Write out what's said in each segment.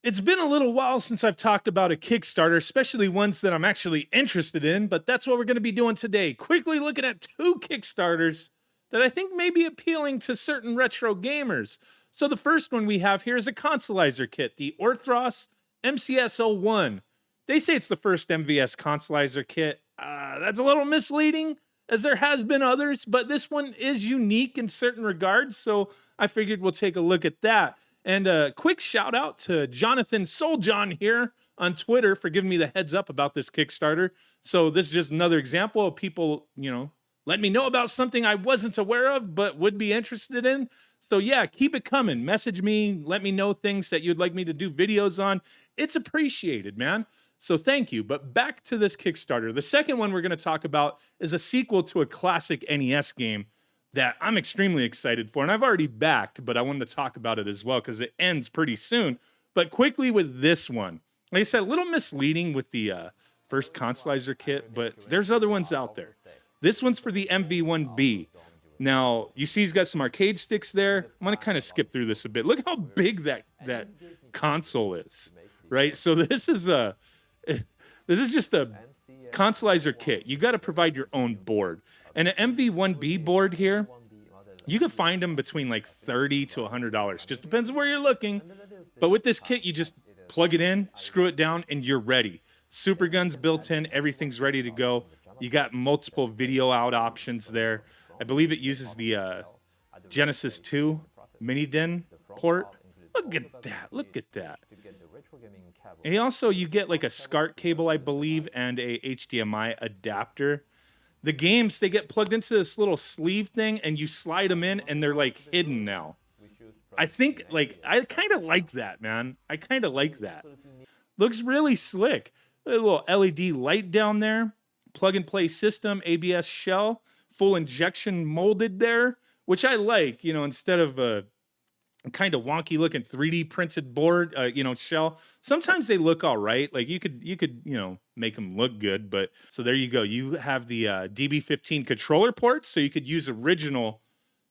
It's been a little while since I've talked about a Kickstarter, especially ones that I'm actually interested in, but that's what we're going to be doing today. Quickly looking at two Kickstarters that I think may be appealing to certain retro gamers. So the first one we have here is a Consolizer kit, the ORTHROS MCS01. They say it's the first MVS Consolizer kit. That's a little misleading, as there has been others, but this one is unique in certain regards, so I figured we'll take a look at that. And a quick shout out to Jonathan Souljohn here on Twitter for giving me the heads up about this Kickstarter. So this is just another example of people, let me know about something I wasn't aware of but would be interested in. So yeah, keep it coming. Message me, let me know things that you'd like me to do videos on. It's appreciated, man. So thank you. But back to this Kickstarter. The second one we're going to talk about is a sequel to a classic NES game that I'm extremely excited for, and I've already backed, but I wanted to talk about it as well because it ends pretty soon. But quickly with this one, like I said, a little misleading with the first Consolizer kit, but there's other ones out there. This one's for the MV1B. Now, you see he's got some arcade sticks there. I'm going to kind of skip through this a bit. Look how big that console is, right? So this is just a Consolizer kit. You got to provide your own board. And an MV1B board here, you can find them between like $30 to $100. Just depends on where you're looking. But with this kit, you just plug it in, screw it down, and you're ready. Super guns built in, everything's ready to go. You got multiple video out options there. I believe it uses the Genesis 2 mini DIN port. Look at that, look at that. And also, you get like a SCART cable, I believe, and a HDMI adapter. The games, they get plugged into this little sleeve thing, and you slide them in, and they're like hidden now. I think, I kind of like that, man. I kind of like that. Looks really slick. A little LED light down there, plug and play system, ABS shell, full injection molded there, which I like, instead of a kind of wonky looking 3D printed board, shell. Sometimes they look all right. Like you could, make them look good. But so there you go. You have the DB15 controller ports, so you could use original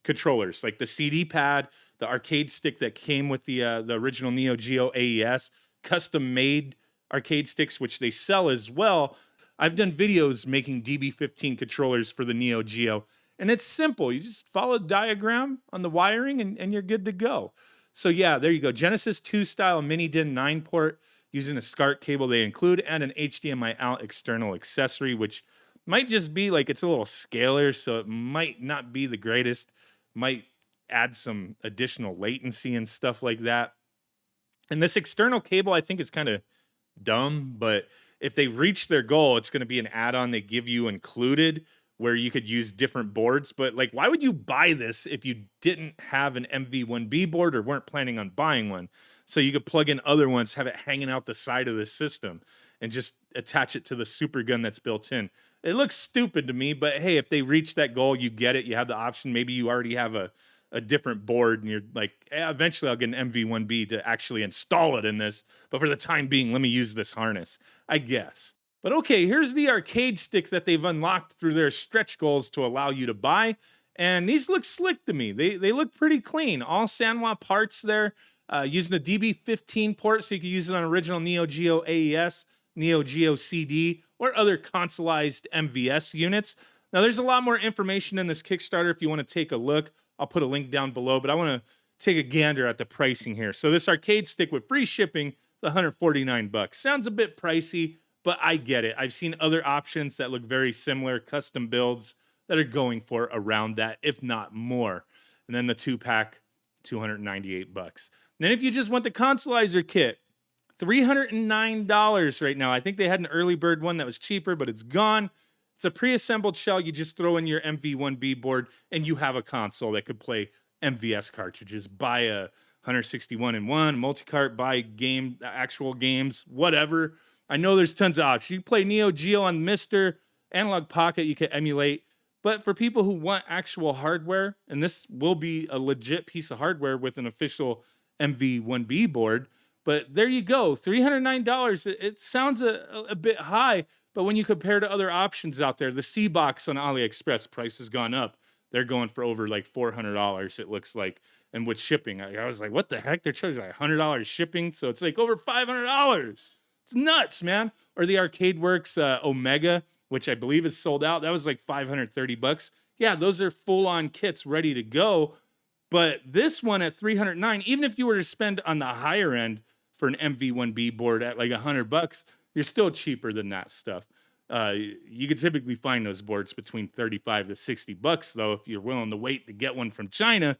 controllers like the CD pad, the arcade stick that came with the original Neo Geo AES, custom made arcade sticks, which they sell as well. I've done videos making DB15 controllers for the Neo Geo. And it's simple. You just follow a diagram on the wiring and you're good to go. So yeah, there you go. Genesis 2 style mini DIN 9 port using a SCART cable they include and an HDMI out external accessory, which might just be like it's a little scaler, so it might not be the greatest. Might add some additional latency and stuff like that. And this external cable I think is kind of dumb, but if they reach their goal, it's going to be an add-on they give you included, where you could use different boards. But why would you buy this if you didn't have an MV1B board or weren't planning on buying one? So you could plug in other ones, have it hanging out the side of the system, and just attach it to the super gun that's built in. It looks stupid to me, but hey, if they reach that goal, you get it. You have the option. Maybe you already have a different board and you're like, eventually I'll get an MV1B to actually install it in this. But for the time being, let me use this harness, I guess. But okay, here's the arcade stick that they've unlocked through their stretch goals to allow you to buy. And these look slick to me. They look pretty clean. All Sanwa parts there, using the DB15 port, so you can use it on original Neo Geo AES, Neo Geo CD, or other consolized MVS units. Now, there's a lot more information in this Kickstarter if you want to take a look. I'll put a link down below, but I want to take a gander at the pricing here. So this arcade stick with free shipping is $149. Sounds a bit pricey, but I get it. I've seen other options that look very similar, custom builds that are going for around that, if not more. And then the 2-pack, $298. Then if you just want the Consolizer kit, $309 right now. I think they had an early bird one that was cheaper, but it's gone. It's a pre-assembled shell. You just throw in your MV1B board, and you have a console that could play MVS cartridges. Buy a 161-in-1, multi-cart, buy actual games, whatever. I know there's tons of options. You can play Neo Geo on Mr. Analog Pocket. You can emulate. But for people who want actual hardware, and this will be a legit piece of hardware with an official MV1B board, but there you go, $309. It sounds a bit high, but when you compare to other options out there, the C-Box on AliExpress price has gone up. They're going for over like $400, it looks like. and with shipping. I was like, what the heck? They're charging like $100 shipping. So it's like over $500. It's nuts, man. Or the Arcade Works Omega, which I believe is sold out. That was like $530. Yeah, those are full-on kits ready to go. But this one at $309, even if you were to spend on the higher end for an MV1B board at like $100, you're still cheaper than that stuff. You could typically find those boards between $35 to $60, though, if you're willing to wait to get one from China.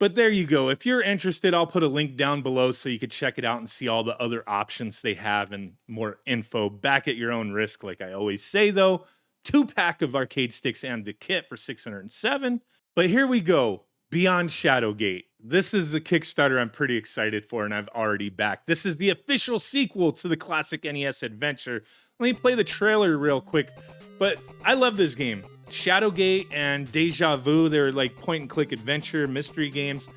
But there you go. If you're interested, I'll put a link down below so you could check it out and see all the other options they have and more info. Back at your own risk, like I always say, though. 2-pack of arcade sticks and the kit for $607. But here we go. Beyond Shadowgate. This is the Kickstarter I'm pretty excited for, and I've already backed. This is the official sequel to the classic NES adventure. Let me play the trailer real quick. But I love this game. Shadowgate and Deja Vu, they're like point-and-click adventure mystery games.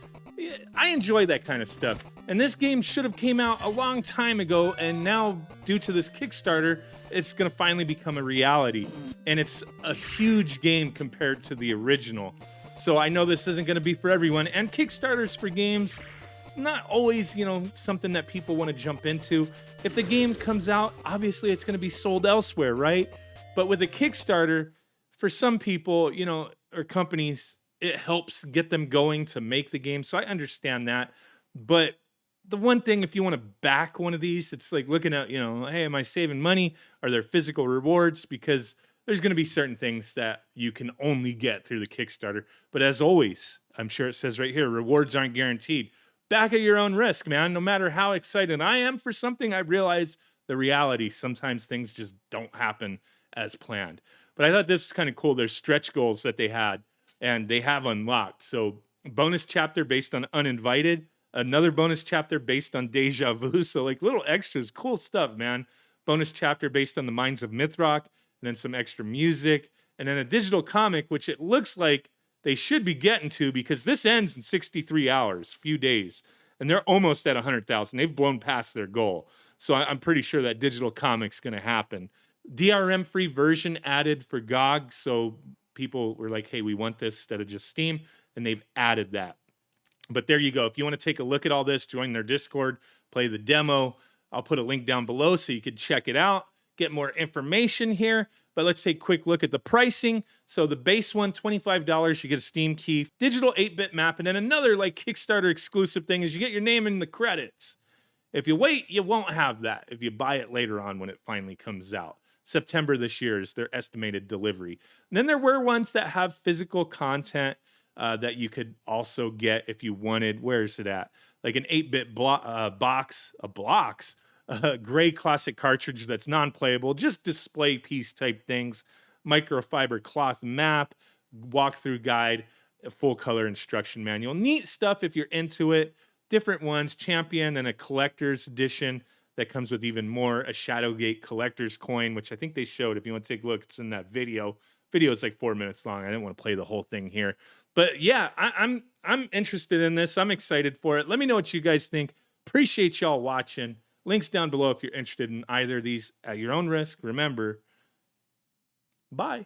I enjoy that kind of stuff. And this game should have came out a long time ago, and now, due to this Kickstarter, it's going to finally become a reality. And it's a huge game compared to the original. So I know this isn't going to be for everyone. And Kickstarters for games, it's not always, something that people want to jump into. If the game comes out, obviously it's going to be sold elsewhere, right? But with a Kickstarter, for some people, or companies, it helps get them going to make the game. So I understand that. But the one thing, if you want to back one of these, it's like looking at, hey, am I saving money? Are there physical rewards? Because there's going to be certain things that you can only get through the Kickstarter. But as always, I'm sure it says right here, rewards aren't guaranteed. Back at your own risk, man. No matter how excited I am for something, I realize the reality. Sometimes things just don't happen as planned. But I thought this was kind of cool. There's stretch goals that they had, and they have unlocked. So bonus chapter based on Uninvited, another bonus chapter based on Deja Vu. So like little extras, cool stuff, man. Bonus chapter based on the Mines of Mythrock, and then some extra music, and then a digital comic, which it looks like they should be getting to because this ends in 63 hours, few days, and they're almost at 100,000. They've blown past their goal. So I'm pretty sure that digital comic's going to happen. DRM-free version added for GOG, so people were like, hey, we want this instead of just Steam, and they've added that. But there you go. If you want to take a look at all this, join their Discord, play the demo. I'll put a link down below so you can check it out, get more information here. But let's take a quick look at the pricing. So the base one, $25, you get a Steam key, digital 8-bit map, and then another like Kickstarter exclusive thing is you get your name in the credits. If you wait, you won't have that if you buy it later on when it finally comes out. September this year is their estimated delivery. And then there were ones that have physical content that you could also get if you wanted. Where is it at? Like an 8-bit box, gray classic cartridge that's non-playable, just display piece type things, microfiber cloth map, walkthrough guide, a full color instruction manual. Neat stuff if you're into it. Different ones, Champion and a collector's edition that comes with even more, a Shadowgate collector's coin, which I think they showed. If you want to take a look, it's in that video. Video is like 4 minutes long. I didn't want to play the whole thing here. But yeah, I'm interested in this. I'm excited for it. Let me know what you guys think. Appreciate y'all watching. Links down below if you're interested in either of these at your own risk. Remember, bye.